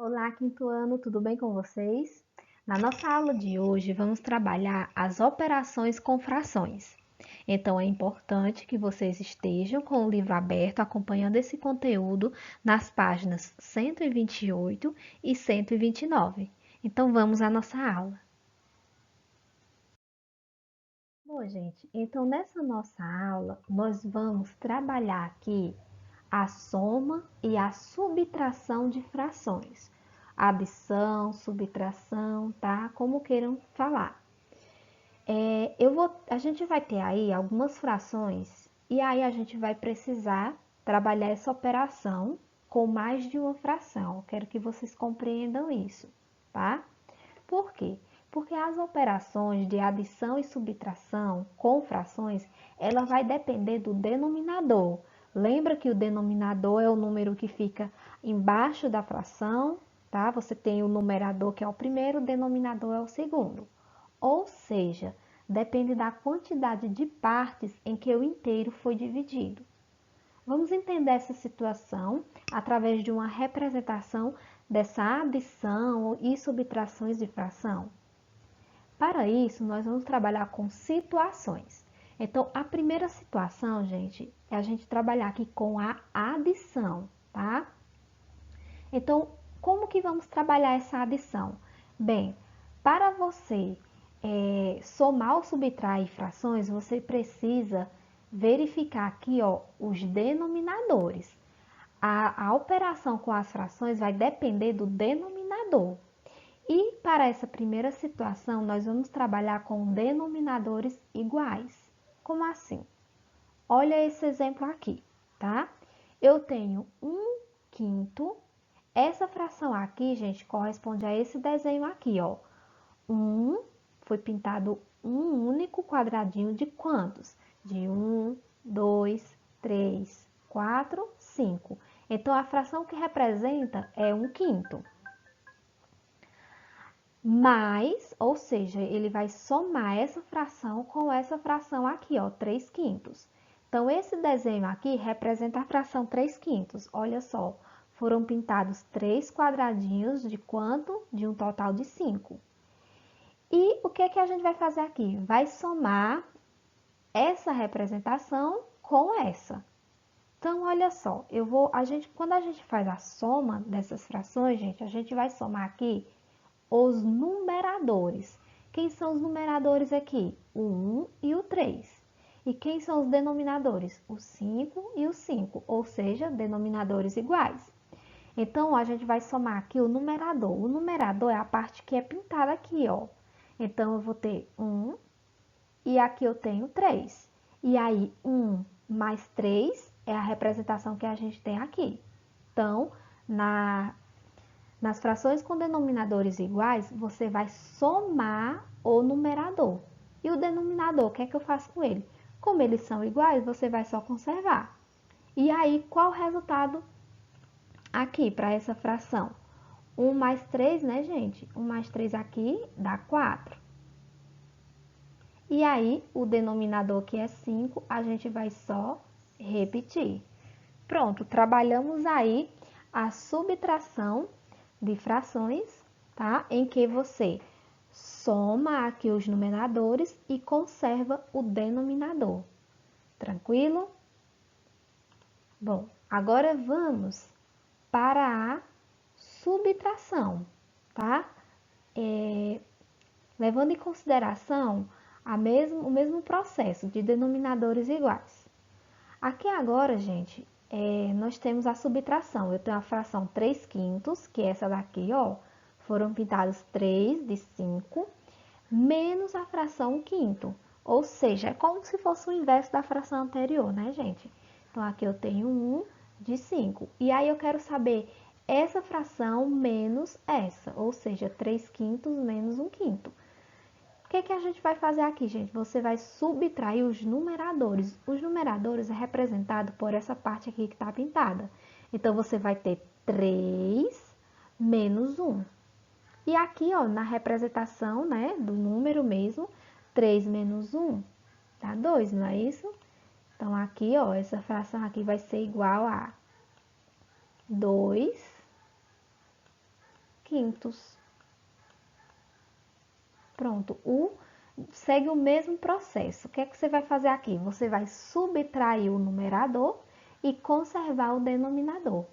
Olá, quinto ano, tudo bem com vocês? Na nossa aula de hoje, vamos trabalhar as operações com frações. Então, é importante que vocês estejam com o livro aberto, acompanhando esse conteúdo nas páginas 128 e 129. Então, vamos à nossa aula. Bom, gente, então nessa nossa aula, nós vamos trabalhar aqui a soma e a subtração de frações. Adição, subtração, tá? Como queiram falar. A gente vai ter aí algumas frações e aí a gente vai precisar trabalhar essa operação com mais de uma fração. Eu quero que vocês compreendam isso, tá? Por quê? Porque as operações de adição e subtração com frações, ela vai depender do denominador. Lembra que o denominador é o número que fica embaixo da fração, tá? Você tem o numerador que é o primeiro, o denominador é o segundo. Ou seja, depende da quantidade de partes em que o inteiro foi dividido. Vamos entender essa situação através de uma representação dessa adição e subtrações de fração. Para isso, nós vamos trabalhar com situações. Então, a primeira situação, gente, é a gente trabalhar aqui com a adição, tá? Então, como que vamos trabalhar essa adição? Bem, para você somar ou subtrair frações, você precisa verificar aqui, ó, os denominadores. A operação com as frações vai depender do denominador. E para essa primeira situação, nós vamos trabalhar com denominadores iguais. Como assim? Olha esse exemplo aqui, tá? Eu tenho 1/5. Essa fração aqui, gente, corresponde a esse desenho aqui, ó. Foi pintado um único quadradinho de quantos? De 1, 2, 3, 4, 5. Então, a fração que representa é 1/5. Mais, ou seja, ele vai somar essa fração com essa fração aqui, ó, 3/5. Então, esse desenho aqui representa a fração 3/5. Olha só, foram pintados 3 quadradinhos de quanto? De um total de 5. E o que é que a gente vai fazer aqui? Vai somar essa representação com essa. Então, olha só, quando a gente faz a soma dessas frações, gente, a gente vai somar aqui os numeradores. Quem são os numeradores aqui? O 1 e o 3. E quem são os denominadores? O 5 e o 5, ou seja, denominadores iguais. Então, a gente vai somar aqui o numerador. O numerador é a parte que é pintada aqui, ó. Então, eu vou ter 1 e aqui eu tenho 3. E aí, 1 mais 3 é a representação que a gente tem aqui. Então, nas frações com denominadores iguais, você vai somar o numerador. E o denominador, o que é que eu faço com ele? Como eles são iguais, você vai só conservar. E aí, qual o resultado aqui para essa fração? 1 mais 3, né, gente? 1 mais 3 aqui dá 4. E aí, o denominador que é 5, a gente vai só repetir. Pronto, trabalhamos aí a subtração de frações, tá? Em que você soma aqui os numeradores e conserva o denominador. Tranquilo? Bom, agora vamos para a subtração, tá? Levando em consideração o mesmo processo de denominadores iguais. Aqui agora, gente, nós temos a subtração. Eu tenho a fração 3/5, que é essa daqui, ó. Foram pintados 3 de 5, menos a fração 1/5. Ou seja, é como se fosse o inverso da fração anterior, né, gente? Então, aqui eu tenho 1 de 5. E aí, eu quero saber essa fração menos essa, ou seja, 3/5 menos 1/5. O que a gente vai fazer aqui, gente? Você vai subtrair os numeradores. Os numeradores é representado por essa parte aqui que está pintada. Então, você vai ter 3 menos 1. E aqui, ó, na representação, né, do número mesmo, 3 menos 1 dá 2, não é isso? Então, aqui, ó, essa fração aqui vai ser igual a 2 quintos. Pronto, segue o mesmo processo. O que é que você vai fazer aqui? Você vai subtrair o numerador e conservar o denominador.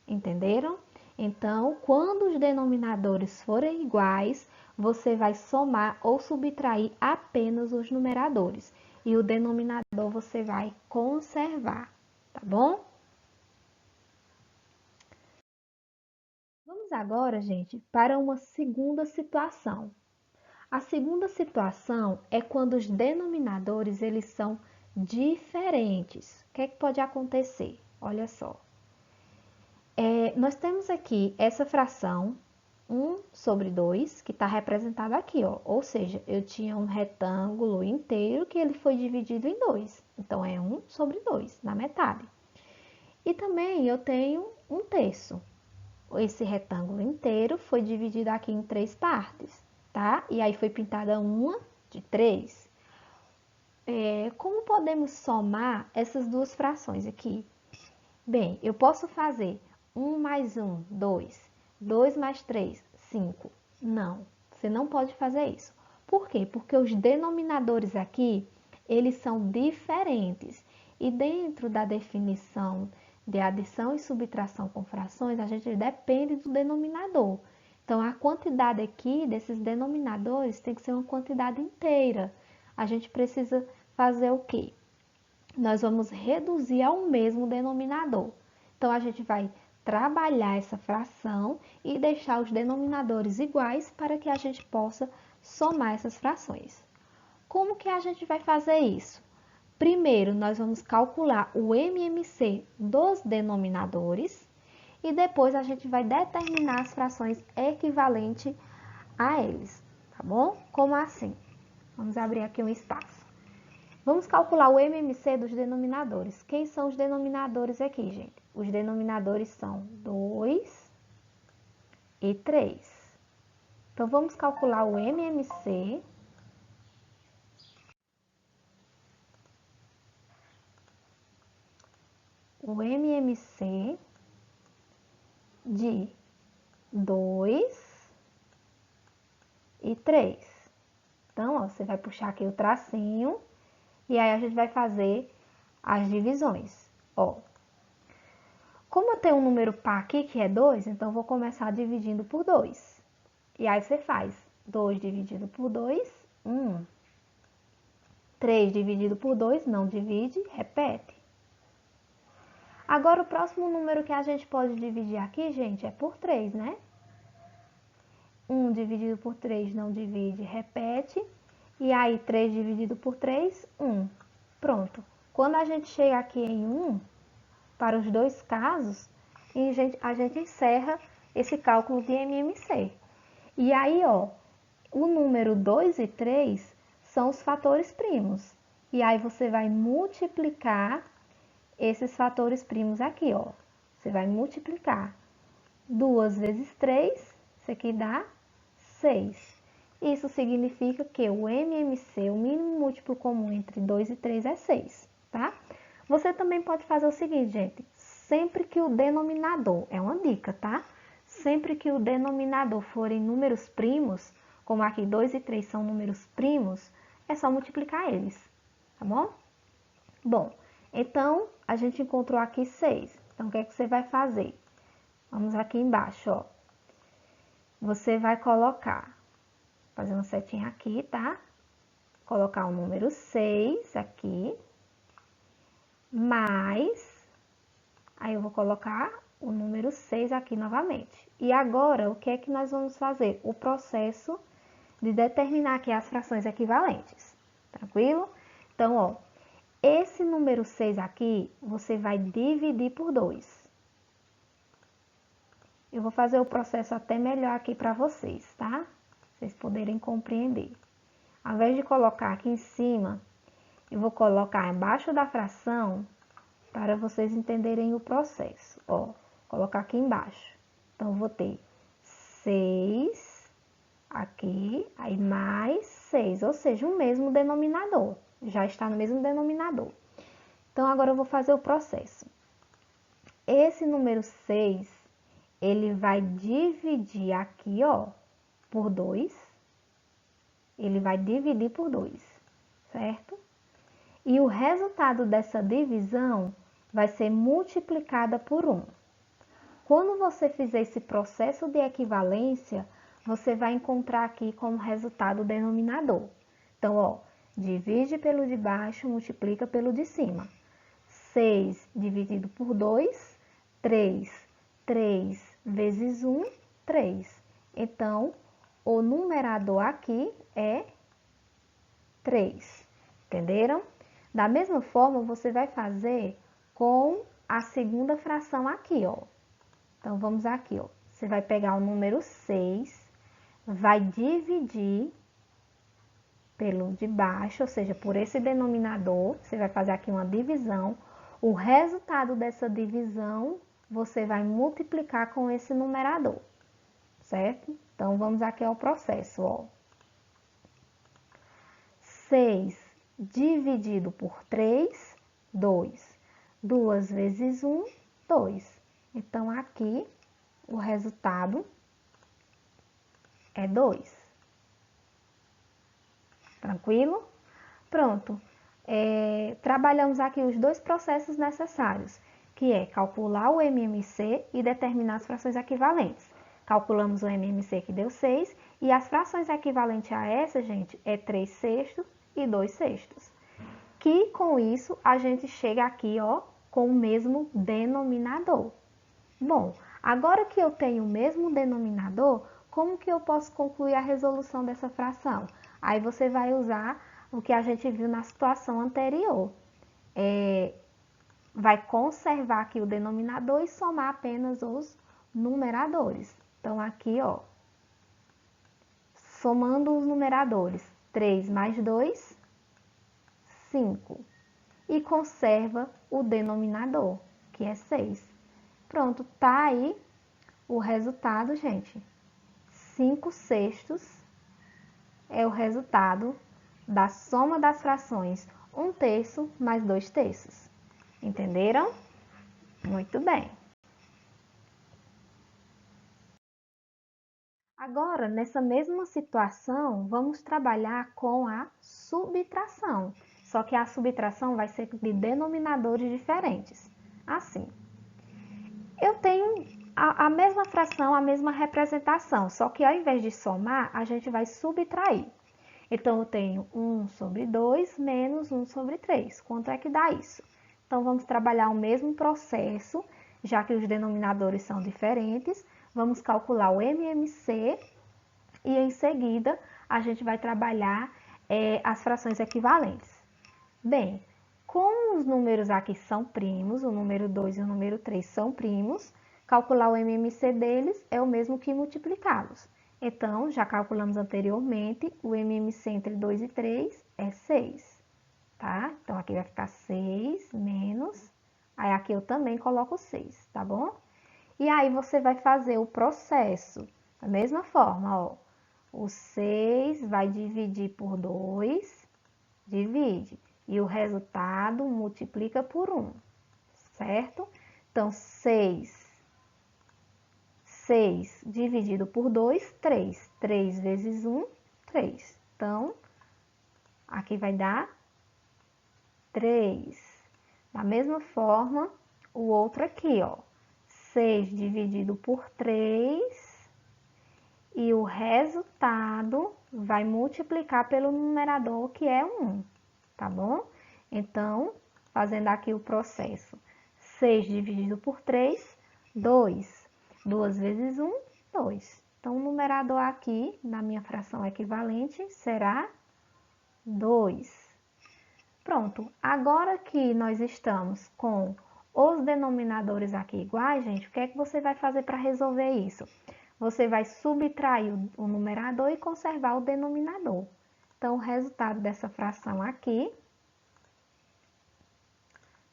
Entenderam? Então, quando os denominadores forem iguais, você vai somar ou subtrair apenas os numeradores. E o denominador você vai conservar, tá bom? Vamos agora, gente, para uma segunda situação. A segunda situação é quando os denominadores eles são diferentes. O que é que pode acontecer? Olha só. Nós temos aqui essa fração 1 sobre 2, que está representada aqui, ó. Ou seja, eu tinha um retângulo inteiro que ele foi dividido em 2. Então, é 1 sobre 2, na metade. E também eu tenho um terço. Esse retângulo inteiro foi dividido aqui em 3 partes, tá? E aí foi pintada uma de 3. Como podemos somar essas duas frações aqui? Bem, eu posso fazer 1 mais 1, 2. 2 mais 3, 5. Não, você não pode fazer isso. Por quê? Porque os denominadores aqui, eles são diferentes. E dentro da definição de adição e subtração com frações, a gente depende do denominador. Então, a quantidade aqui desses denominadores tem que ser uma quantidade inteira. A gente precisa fazer o quê? Nós vamos reduzir ao mesmo denominador. Então, a gente vai trabalhar essa fração e deixar os denominadores iguais para que a gente possa somar essas frações. Como que a gente vai fazer isso? Primeiro, nós vamos calcular o MMC dos denominadores e depois a gente vai determinar as frações equivalentes a eles, tá bom? Como assim? Vamos abrir aqui um espaço. Vamos calcular o MMC dos denominadores. Quem são os denominadores aqui, gente? Os denominadores são 2 e 3. Então, vamos calcular o MMC. O MMC de 2 e 3. Então, ó, você vai puxar aqui o tracinho e aí a gente vai fazer as divisões. Ó, como eu tenho um número par aqui, que é 2, então eu vou começar dividindo por 2. E aí você faz 2 dividido por 2, 1. 3 dividido por 2, não divide, repete. Agora, o próximo número que a gente pode dividir aqui, gente, é por 3, né? 1 dividido por 3 não divide, repete. E aí, 3 dividido por 3, 1. Pronto. Quando a gente chega aqui em 1, para os dois casos, a gente encerra esse cálculo de MMC. E aí, ó, o número 2 e 3 são os fatores primos. E aí, você vai multiplicar esses fatores primos aqui, ó. Você vai multiplicar 2 vezes 3, isso aqui dá 6. Isso significa que o MMC, o mínimo múltiplo comum entre 2 e 3 é 6, tá? Você também pode fazer o seguinte, gente. Sempre que o denominador, é uma dica, tá? Sempre que o denominador forem números primos, como aqui 2 e 3 são números primos, é só multiplicar eles, tá bom? Bom, então, a gente encontrou aqui 6. Então, o que é que você vai fazer? Vamos aqui embaixo, ó. Você vai colocar, fazer uma setinha aqui, tá? Colocar o número 6 aqui, mais, aí eu vou colocar o número 6 aqui novamente. E agora, o que é que nós vamos fazer? O processo de determinar aqui as frações equivalentes, tranquilo? Então, ó, esse número 6 aqui, você vai dividir por 2. Eu vou fazer o processo até melhor aqui para vocês, tá? Vocês poderem compreender. Ao invés de colocar aqui em cima, eu vou colocar embaixo da fração para vocês entenderem o processo. Ó, colocar aqui embaixo. Então, eu vou ter 6 aqui, aí mais 6, ou seja, o mesmo denominador. Já está no mesmo denominador. Então, agora eu vou fazer o processo. Esse número 6, ele vai dividir aqui, ó, por 2. Ele vai dividir por 2, certo? E o resultado dessa divisão vai ser multiplicada por 1. Quando você fizer esse processo de equivalência, você vai encontrar aqui como resultado o denominador. Então, ó, divide pelo de baixo, multiplica pelo de cima. 6 dividido por 2, 3. 3 vezes 1, 3. Então, o numerador aqui é 3. Entenderam? Da mesma forma, você vai fazer com a segunda fração aqui, ó. Então, vamos aqui, ó. Você vai pegar o número 6, vai dividir pelo de baixo, ou seja, por esse denominador, você vai fazer aqui uma divisão. O resultado dessa divisão, você vai multiplicar com esse numerador, certo? Então, vamos aqui ao processo, ó. 6 dividido por 3, 2. 2 vezes 1, 2. Então, aqui, o resultado é 2. Tranquilo? Pronto. Trabalhamos aqui os dois processos necessários, que é calcular o MMC e determinar as frações equivalentes. Calculamos o MMC que deu 6 e as frações equivalentes a essa, gente, é 3 sextos e 2 sextos. Que com isso a gente chega aqui, ó, com o mesmo denominador. Bom, agora que eu tenho o mesmo denominador, como que eu posso concluir a resolução dessa fração? Aí você vai usar o que a gente viu na situação anterior. Vai conservar aqui o denominador e somar apenas os numeradores. Então, aqui, ó, somando os numeradores, 3 mais 2, 5. E conserva o denominador, que é 6. Pronto, tá aí o resultado, gente. 5 sextos é o resultado da soma das frações 1 terço mais 2 terços. Entenderam? Muito bem. Agora, nessa mesma situação, vamos trabalhar com a subtração. Só que a subtração vai ser de denominadores diferentes. Assim, eu tenho a mesma fração, a mesma representação, só que ao invés de somar, a gente vai subtrair. Então, eu tenho 1 sobre 2 menos 1 sobre 3. Quanto é que dá isso? Então, vamos trabalhar o mesmo processo, já que os denominadores são diferentes. Vamos calcular o MMC e, em seguida, a gente vai trabalhar as frações equivalentes. Bem, como os números aqui são primos, o número 2 e o número 3 são primos, calcular o MMC deles é o mesmo que multiplicá-los. Então, já calculamos anteriormente, o MMC entre 2 e 3 é 6, tá? Então, aqui vai ficar 6 menos, aí aqui eu também coloco 6, tá bom? E aí, você vai fazer o processo da mesma forma, ó. O 6 vai dividir por 2, divide. E o resultado multiplica por 1, certo? Então, 6 dividido por 2, 3. 3 vezes 1, 3. Então, aqui vai dar 3. Da mesma forma, o outro aqui, ó. 6 dividido por 3 e o resultado vai multiplicar pelo numerador, que é 1, tá bom? Então, fazendo aqui o processo. 6 dividido por 3, 2. 2 vezes 1, 2. Então, o numerador aqui, na minha fração equivalente, será 2. Pronto. Agora que nós estamos com os denominadores aqui iguais, gente, o que é que você vai fazer para resolver isso? Você vai subtrair o numerador e conservar o denominador. Então, o resultado dessa fração aqui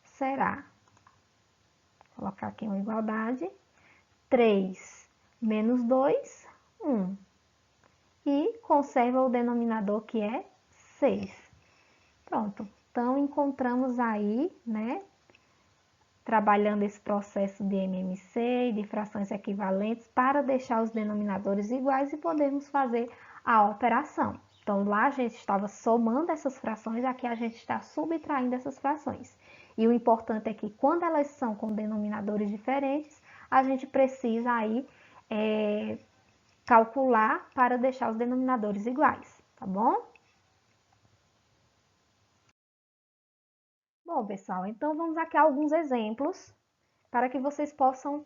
será, vou colocar aqui uma igualdade, 3 menos 2, 1. E conserva o denominador, que é 6. Pronto. Então, encontramos aí, né, trabalhando esse processo de MMC e de frações equivalentes para deixar os denominadores iguais e podermos fazer a operação. Então, lá a gente estava somando essas frações, aqui a gente está subtraindo essas frações. E o importante é que quando elas são com denominadores diferentes, a gente precisa aí calcular para deixar os denominadores iguais, tá bom? Bom, pessoal, então vamos aqui a alguns exemplos para que vocês possam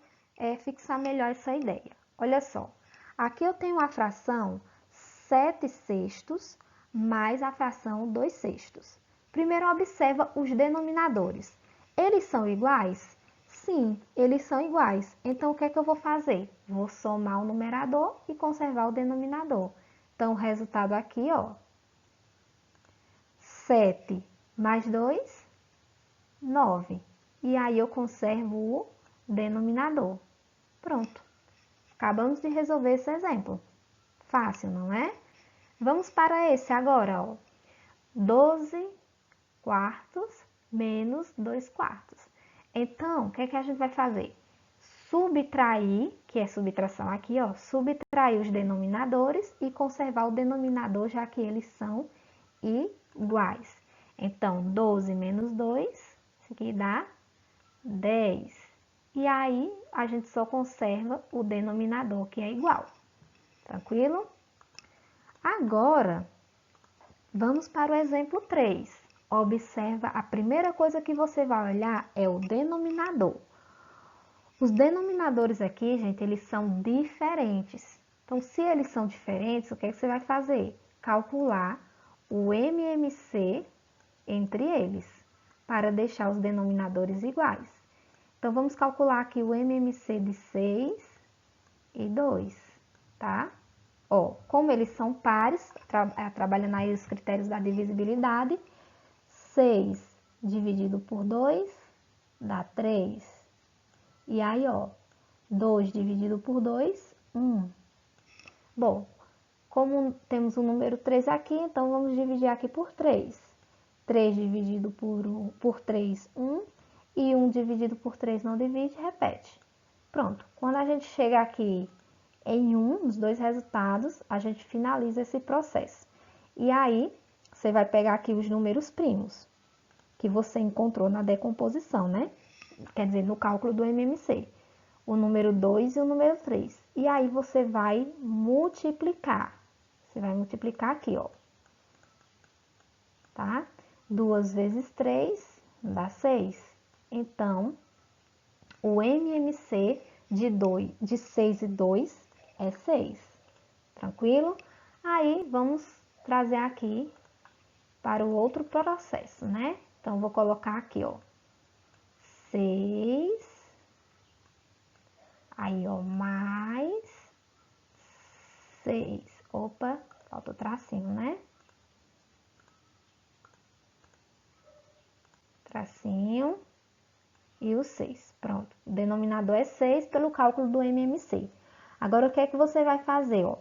fixar melhor essa ideia. Olha só, aqui eu tenho a fração 7/6 mais a fração 2/6. Primeiro, observa os denominadores. Eles são iguais? Sim, eles são iguais. Então, o que é que eu vou fazer? Vou somar o numerador e conservar o denominador. Então, o resultado aqui, ó, 7 mais 2, 9. E aí, eu conservo o denominador. Pronto. Acabamos de resolver esse exemplo. Fácil, não é? Vamos para esse agora, ó. 12 quartos menos 2 quartos. Então, o que é que a gente vai fazer? Subtrair, que é subtração aqui, ó. Subtrair os denominadores e conservar o denominador, já que eles são iguais. Então, 12 menos 2, isso aqui dá 10. E aí, a gente só conserva o denominador, que é igual. Tranquilo? Agora, vamos para o exemplo 3. Observa, a primeira coisa que você vai olhar é o denominador. Os denominadores aqui, gente, eles são diferentes. Então, se eles são diferentes, o que é que você vai fazer? Calcular o MMC entre eles, para deixar os denominadores iguais. Então, vamos calcular aqui o MMC de 6 e 2, tá? Ó, como eles são pares, trabalhando aí os critérios da divisibilidade, 6 dividido por 2 dá 3. E aí, ó, 2 dividido por 2, 1. Bom, como temos o número 3 aqui, então vamos dividir aqui por 3. 3 dividido por 3, 1. E 1 dividido por 3 não divide, repete. Pronto, quando a gente chega aqui em 1, os dois resultados, a gente finaliza esse processo. E aí, você vai pegar aqui os números primos, que você encontrou na decomposição, né? Quer dizer, no cálculo do MMC. O número 2 e o número 3. E aí, você vai multiplicar. Você vai multiplicar aqui, ó. Tá? 2 vezes 3 dá 6. Então, o MMC de 6 e 2 é 6. Tranquilo? Aí, vamos trazer aqui para o outro processo, né? Então, vou colocar aqui, ó, 6, aí, ó, mais 6. Opa, falta o tracinho, né? Tracinho e o 6. Pronto, o denominador é 6 pelo cálculo do MMC. Agora, o que é que você vai fazer, ó?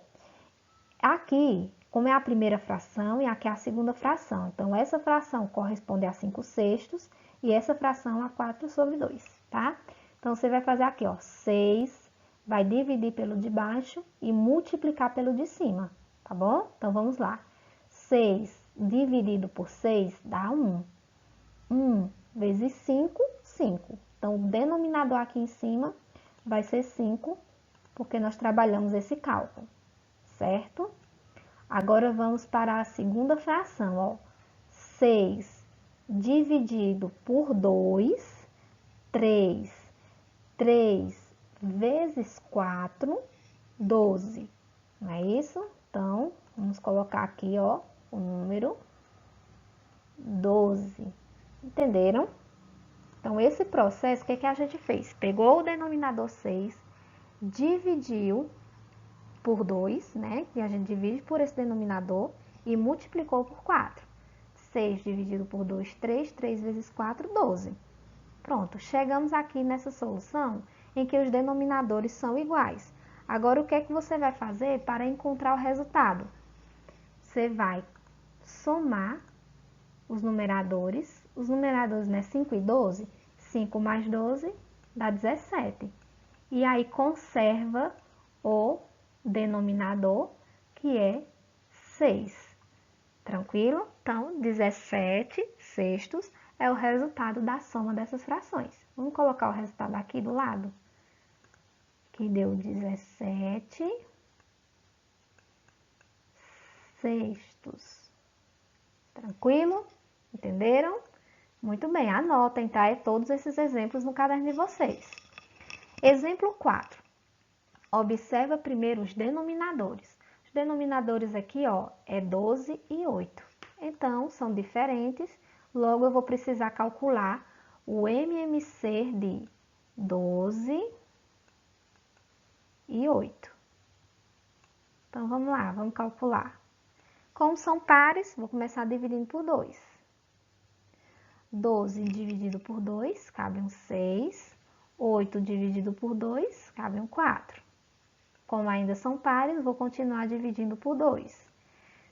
Aqui, como é a primeira fração e aqui é a segunda fração. Então, essa fração corresponde a 5/6 e essa fração a 4/2, tá? Então, você vai fazer aqui, ó, 6, vai dividir pelo de baixo e multiplicar pelo de cima, tá bom? Então, vamos lá. 6 dividido por 6 dá 1. 1 vezes 5, 5. Então, o denominador aqui em cima vai ser 5, porque nós trabalhamos esse cálculo, certo? Agora, vamos para a segunda fração, ó. 6 dividido por 2, 3. 3 vezes 4, 12. Não é isso? Então, vamos colocar aqui, ó, o número 12. Entenderam? Então, esse processo, o que é que a gente fez? Pegou o denominador 6, dividiu por 2, né? E a gente divide por esse denominador e multiplicou por 4. 6 dividido por 2, 3. 3 vezes 4, 12. Pronto, chegamos aqui nessa solução em que os denominadores são iguais. Agora, o que é que você vai fazer para encontrar o resultado? Você vai somar os numeradores, né, 5 e 12, 5 mais 12 dá 17. E aí conserva o denominador, que é 6. Tranquilo? Então, 17 sextos é o resultado da soma dessas frações. Vamos colocar o resultado aqui do lado. Que deu 17 sextos. Tranquilo? Entenderam? Muito bem, anotem, tá? Todos esses exemplos no caderno de vocês. Exemplo 4. Observa primeiro os denominadores. Os denominadores aqui, ó, é 12 e 8. Então, são diferentes. Logo, eu vou precisar calcular o MMC de 12 e 8. Então, vamos lá, vamos calcular. Como são pares, vou começar dividindo por 2. 12 dividido por 2, cabe um 6. 8 dividido por 2, cabe um 4. Como ainda são pares, vou continuar dividindo por 2.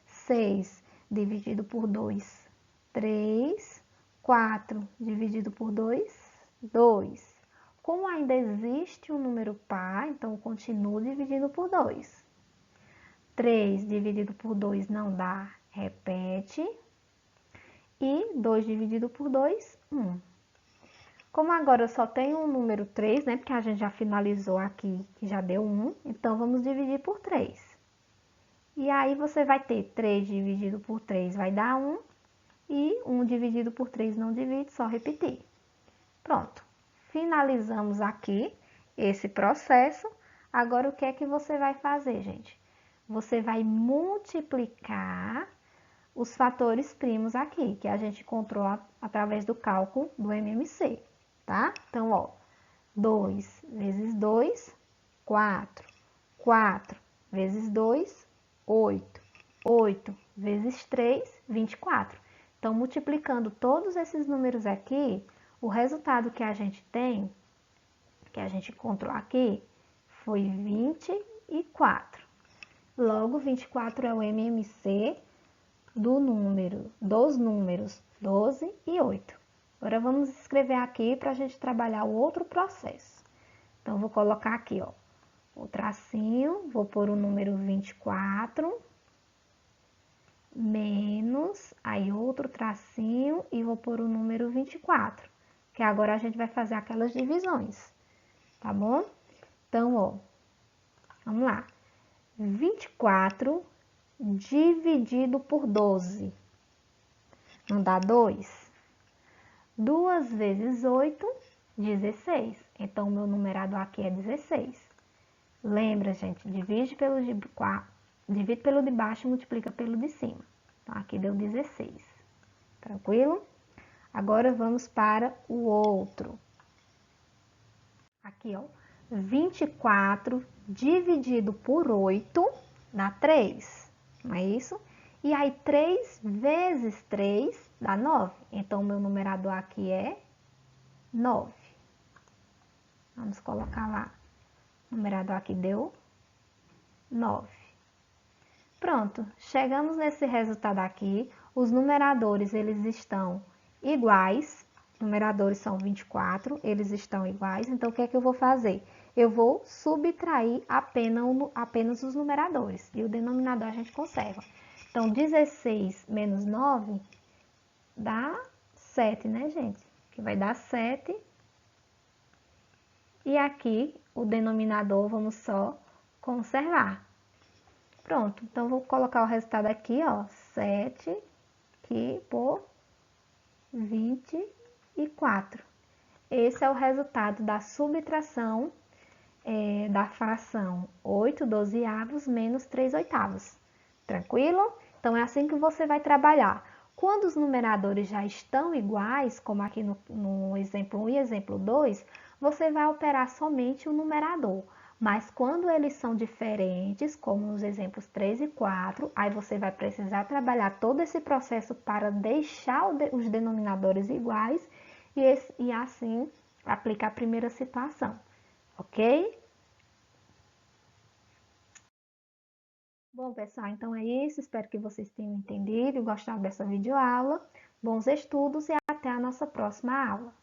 6 dividido por 2, 3. 4 dividido por 2, 2. Como ainda existe um número par, então eu continuo dividindo por 2. 3 dividido por 2 não dá, repete. E 2 dividido por 2, 1. Como agora eu só tenho o número 3, né? Porque a gente já finalizou aqui, que já deu 1. Então, vamos dividir por 3. E aí, você vai ter 3 dividido por 3 vai dar 1. E 1 dividido por 3 não divide, só repetir. Pronto. Finalizamos aqui esse processo. Agora, o que é que você vai fazer, gente? Você vai multiplicar os fatores primos aqui, que a gente encontrou através do cálculo do MMC, tá? Então, ó, 2 vezes 2, 4. 4 vezes 2, 8. 8 vezes 3, 24. Então, multiplicando todos esses números aqui, o resultado que a gente tem, que a gente encontrou aqui, foi 24. Logo, 24 é o MMC dos números 12 e 8. Agora, vamos escrever aqui para a gente trabalhar o outro processo. Então, vou colocar aqui, ó, o tracinho, vou pôr o número 24, menos, aí outro tracinho e vou pôr o número 24, que agora a gente vai fazer aquelas divisões, tá bom? Então, ó, vamos lá. 24 dividido por 12, não dá 2? 2 vezes 8, 16. Então, o meu numerador aqui é 16. Lembra, gente, divide pelo de baixo e multiplica pelo de cima. Então, aqui deu 16. Tranquilo? Agora, vamos para o outro. Aqui, ó, 24 dividido por 8 dá 3, não é isso? E aí, 3 vezes 3 dá 9. Então, o meu numerador aqui é 9. Vamos colocar lá. O numerador aqui deu 9. Pronto, chegamos nesse resultado aqui. Os numeradores, eles estão iguais. Numeradores são 24, eles estão iguais. Então, o que é que eu vou fazer? Eu vou subtrair apenas os numeradores. E o denominador a gente conserva. Então, 16 menos 9 dá 7, né, gente? Que vai dar 7. E aqui, o denominador, vamos só conservar. Pronto, então, vou colocar o resultado aqui, ó, 7 aqui por 24. Esse é o resultado da subtração da fração 8/12 menos 3/8. Tranquilo? Então, é assim que você vai trabalhar. Quando os numeradores já estão iguais, como aqui no exemplo 1 e exemplo 2, você vai operar somente o numerador. Mas quando eles são diferentes, como nos exemplos 3 e 4, aí você vai precisar trabalhar todo esse processo para deixar os denominadores iguais e assim aplicar a primeira situação, ok? Bom, pessoal, então é isso. Espero que vocês tenham entendido e gostado dessa videoaula. Bons estudos e até a nossa próxima aula.